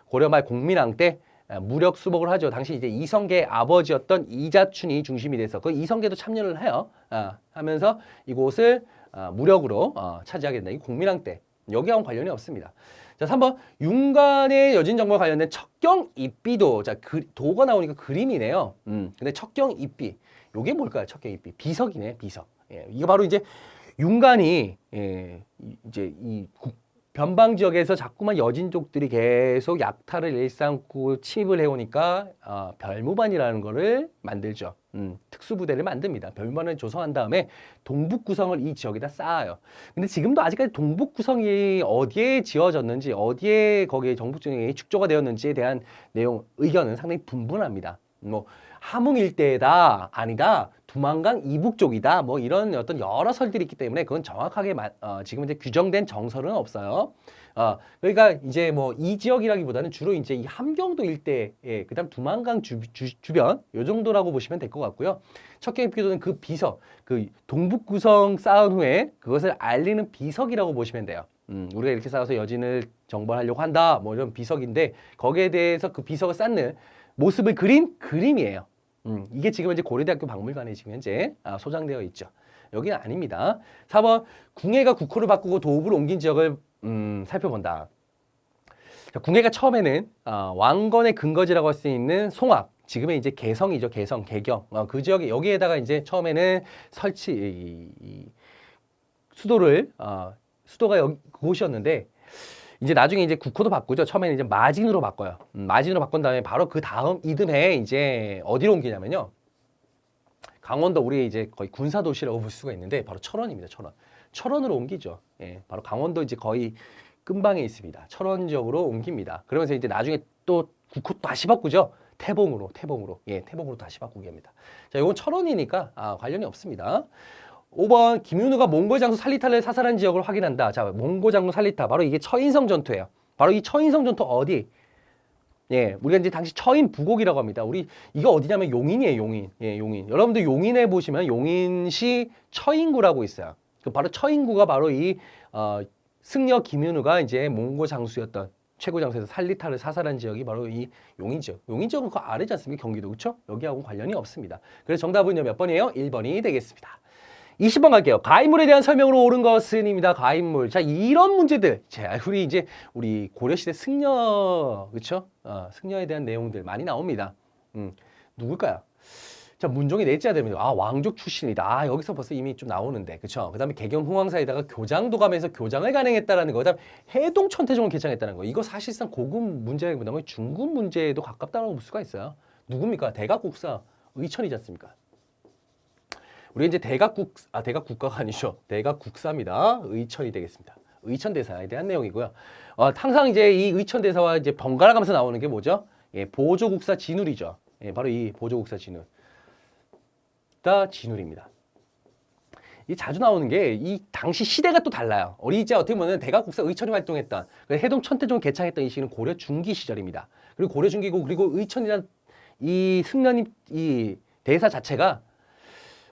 고려 말 공민왕 때 무력 수복을 하죠. 당시 이제 이성계의 아버지였던 이자춘이 중심이 돼서 그 이성계도 참여를 해요. 하면서 이곳을 무력으로 차지하게 된다. 이 공민왕 때. 여기하고는 관련이 없습니다. 자, 3번 윤관의 여진 정보와 관련된 척경 입비도. 자, 도가 나오니까 그림이네요. 근데 척경 입비. 요게 뭘까요? 척경 입비. 비석이네, 비석. 이게 바로 이제 윤관이 이제 이 변방 지역에서 자꾸만 여진족들이 계속 약탈을 일삼고 침입을 해오니까 별무반이라는 거를 만들죠. 특수부대를 만듭니다. 별무반을 조성한 다음에 동북구성을 이 지역에다 쌓아요. 근데 지금도 아직까지 동북구성이 어디에 지어졌는지 어디에 거기에 정북중이 축조가 되었는지에 대한 내용 의견은 상당히 분분합니다. 뭐 함흥 일대다 아니다 두만강 이북 쪽이다 뭐 이런 어떤 여러 설들이 있기 때문에 그건 정확하게 지금 이제 규정된 정설은 없어요. 그러니까 이제 뭐 이 지역이라기보다는 주로 이제 이 함경도 일대, 그다음 두만강 주변 요 정도라고 보시면 될 것 같고요. 척경입기도는 그 비석, 그 동북구성 쌓은 후에 그것을 알리는 비석이라고 보시면 돼요. 우리가 이렇게 쌓아서 여진을 정벌하려고 한다 뭐 이런 비석인데 거기에 대해서 그 비석을 쌓는 모습을 그린 그림이에요. 이게 지금 이제 고려대학교 박물관에 지금 현재 소장되어 있죠. 여기는 아닙니다. 4번 궁예가 국호를 바꾸고 도읍을 옮긴 지역을 살펴본다. 자, 궁예가 처음에는 왕건의 근거지라고 할 수 있는 송악, 지금의 이제 개성이죠. 개성, 개경. 그 지역에 여기에다가 이제 처음에는 수도가 여기 그곳이었는데 이제 나중에 이제 국호도 바꾸죠. 처음에는 이제 마진으로 바꿔요. 마진으로 바꾼 다음에 바로 그 다음 이듬해 이제 어디로 옮기냐면요. 강원도 우리 이제 거의 군사 도시라고 볼 수가 있는데 바로 철원입니다. 철원. 철원으로 옮기죠. 바로 강원도 이제 거의 근방에 있습니다. 철원 지역으로 옮깁니다. 그러면서 이제 나중에 또 국호 다시 바꾸죠. 태봉으로. 태봉으로 다시 바꾸게 합니다. 자, 이건 철원이니까 관련이 없습니다. 5번 김윤우가 몽골 장수 살리타를 사살한 지역을 확인한다. 자, 몽골 장수 살리타 바로 이게 처인성 전투예요. 바로 이 처인성 전투 어디? 우리가 이제 당시 처인 부곡이라고 합니다. 우리 이거 어디냐면 용인이에요. 용인. 여러분들 용인에 보시면 용인시 처인구라고 있어요. 그 바로 처인구가 바로 이 승려 김윤우가 이제 몽골 장수였던 최고 장수에서 살리타를 사살한 지역이 바로 이 용인 지역. 용인 지역은 그 아래지 않습니까? 경기도 그렇죠? 여기하고는 관련이 없습니다. 그래서 정답은요 몇 번이에요? 1번이 되겠습니다. 20번 갈게요. 가인물에 대한 설명으로 옳은 것은입니다. 가인물. 자, 이런 문제들. 자, 우리 고려시대 승려, 그쵸? 승려에 대한 내용들 많이 나옵니다. 누굴까요? 자, 문종이 넷째 아들입니다. 아, 왕족 출신이다. 아, 여기서 벌써 이미 좀 나오는데. 그쵸? 그 다음에 개경 흥왕사에다가 교장도 가면서 교장을 간행했다라는 거. 그 다음에 해동 천태종을 개창했다는 거. 이거 사실상 고급 문제보다는 중급 문제에도 가깝다고 볼 수가 있어요. 누굽니까? 대각국사 의천이지 않습니까? 우리 이제 대각국가가 아니죠. 대각국사입니다. 의천이 되겠습니다. 의천대사에 대한 내용이고요. 항상 이제 이 의천대사와 이제 번갈아 가면서 나오는 게 뭐죠? 예, 보조국사 진울이죠. 예, 바로 이 보조국사 진울. 진울입니다. 이 자주 나오는 게 이 당시 시대가 또 달라요. 이제 어떻게 보면 대각국사 의천이 활동했던 해동 천태종 개창했던 이 시기는 고려 중기 시절입니다. 그리고 고려 중기고 그리고 의천이란 이 승려님 이 대사 자체가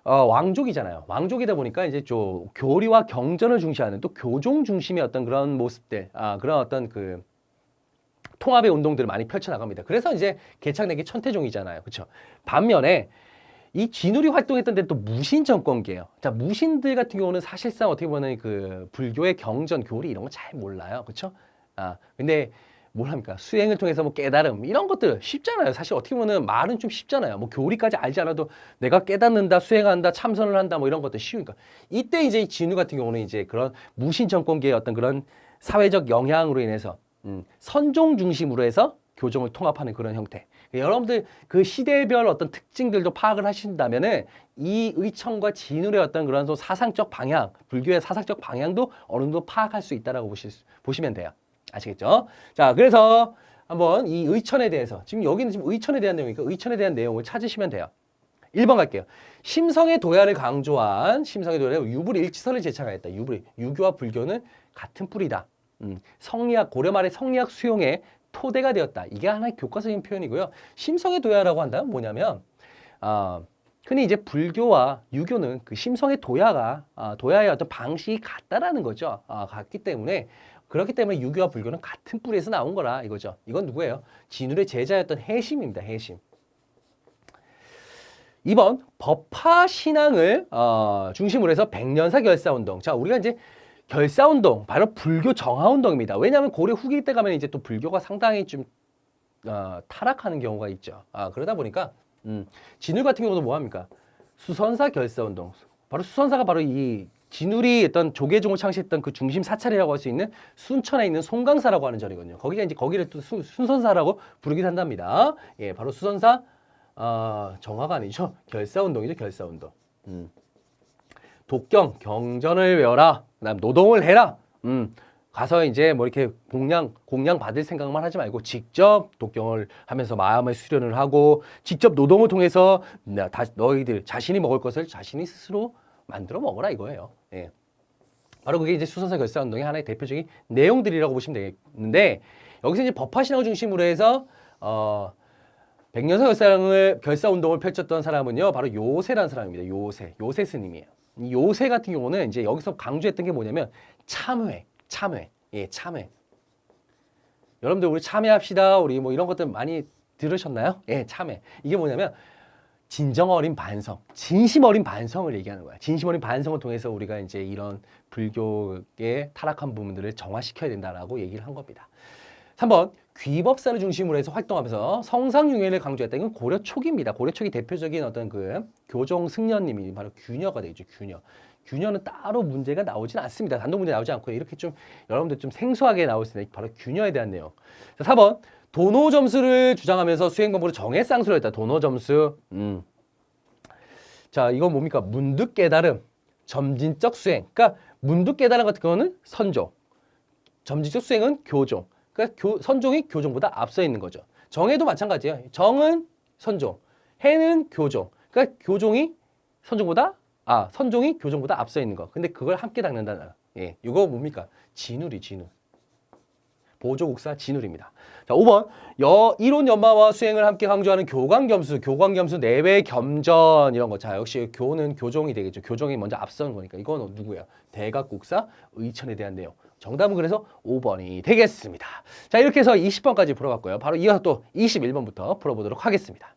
왕족이잖아요. 왕족이다 보니까 이제 좀 교리와 경전을 중시하는 또 교종 중심의 어떤 그런 모습들, 그런 어떤 그 통합의 운동들을 많이 펼쳐나갑니다. 그래서 이제 개창된 게 천태종이잖아요. 그렇죠? 반면에 이 진울이 활동했던 데는 또 무신 정권계예요. 자, 무신들 같은 경우는 사실상 어떻게 보면 그 불교의 경전, 교리 이런 거 잘 몰라요. 그렇죠? 근데 뭘 합니까? 수행을 통해서 뭐 깨달음 이런 것들 쉽잖아요. 사실 어떻게 보면 말은 좀 쉽잖아요. 뭐 교리까지 알지 않아도 내가 깨닫는다, 수행한다, 참선을 한다 뭐 이런 것들 쉬우니까. 이때 이제 진울 같은 경우는 이제 그런 무신 정권계의 어떤 그런 사회적 영향으로 인해서 선종 중심으로 해서 교종을 통합하는 그런 형태. 여러분들 그 시대별 어떤 특징들도 파악을 하신다면은 이 의천과 진울의 어떤 그런 사상적 방향, 불교의 사상적 방향도 어느 정도 파악할 수 있다라고 보시면 돼요. 아시겠죠? 자, 그래서 한번 이 의천에 대해서 지금 여기는 지금 의천에 대한 내용이니까 의천에 대한 내용을 찾으시면 돼요. 1번 갈게요. 심성의 도야를 강조한 심성의 도야를 유불일치설을 제창하였다. 유교와 불교는 같은 뿌리다. 성리학 고려 말의 성리학 수용의 토대가 되었다. 이게 하나의 교과서적인 표현이고요. 심성의 도야라고 한다면 뭐냐면 흔히 이제 불교와 유교는 그 심성의 도야의 어떤 방식이 같다라는 거죠. 같기 때문에 그렇기 때문에 유교와 불교는 같은 뿌리에서 나온 거라 이거죠. 이건 누구예요? 진울의 제자였던 해심입니다. 해심. 2번 법화 신앙을 중심으로 해서 백년사 결사운동. 자, 우리가 이제 결사운동, 바로 불교 정화운동입니다. 왜냐하면 고려 후기 때 가면 이제 또 불교가 상당히 좀 타락하는 경우가 있죠. 그러다 보니까 진울 같은 경우도 뭐 합니까? 수선사 결사운동. 바로 수선사가 바로 이 진울이 어떤 조계종을 창시했던 그 중심 사찰이라고 할 수 있는 순천에 있는 송강사라고 하는 절이거든요. 거기를 또 순선사라고 부르기도 한답니다. 예, 바로 수선사 정화가 아니죠. 결사운동이죠. 결사운동. 독경, 경전을 외워라. 그다음 노동을 해라. 가서 이제 뭐 이렇게 공양 받을 생각만 하지 말고 직접 독경을 하면서 마음의 수련을 하고 직접 노동을 통해서 너희들 자신이 먹을 것을 자신이 스스로 만들어 먹어라 이거예요. 예. 바로 그게 이제 수선사 결사운동의 하나의 대표적인 내용들이라고 보시면 되겠는데 여기서 이제 법화신앙을 중심으로 해서 백년사 결사운동을 펼쳤던 사람은요 바로 요세라는 사람입니다. 요세 스님이에요. 이 요세 같은 경우는 이제 여기서 강조했던 게 뭐냐면 참회. 예, 참회. 여러분들 우리 참회합시다. 우리 뭐 이런 것들 많이 들으셨나요? 예, 참회. 이게 뭐냐면 진정 어린 반성, 진심 어린 반성을 얘기하는 거야. 진심 어린 반성을 통해서 우리가 이제 이런 불교의 타락한 부분들을 정화시켜야 된다라고 얘기를 한 겁니다. 3번 귀법사를 중심으로 해서 활동하면서 성상융회를 강조했다. 이건 고려 초기입니다. 고려 초기 대표적인 어떤 그 교종 승려님이 바로 규녀가 되죠. 규녀는 따로 문제가 나오진 않습니다. 단독 문제 나오지 않고요. 이렇게 좀 여러분들 좀 생소하게 나올 수 있는 바로 규녀에 대한 내용. 자, 4번 도노 점수를 주장하면서 수행 공부를 정해쌍수로 했다. 도노 점수. 자, 이건 뭡니까? 문득 깨달음, 점진적 수행. 그러니까 문득 깨달음 같은 경우는 선종, 점진적 수행은 교종. 그러니까 선종이 교종보다 앞서 있는 거죠. 정해도 마찬가지예요. 정은 선종, 해는 교종. 그러니까 선종이 교종보다 앞서 있는 거. 근데 그걸 함께 닦는다. 예, 이거 뭡니까? 진울. 보조국사 진울입니다. 자, 5번 이론 연마와 수행을 함께 강조하는 교광겸수 내외 겸전 이런 거. 자, 역시 교는 교종이 되겠죠. 교종이 먼저 앞서는 거니까. 이건 누구예요? 대각국사 의천에 대한 내용. 정답은 그래서 5번이 되겠습니다. 자, 이렇게 해서 20번까지 풀어봤고요. 바로 이어서 또 21번부터 풀어보도록 하겠습니다.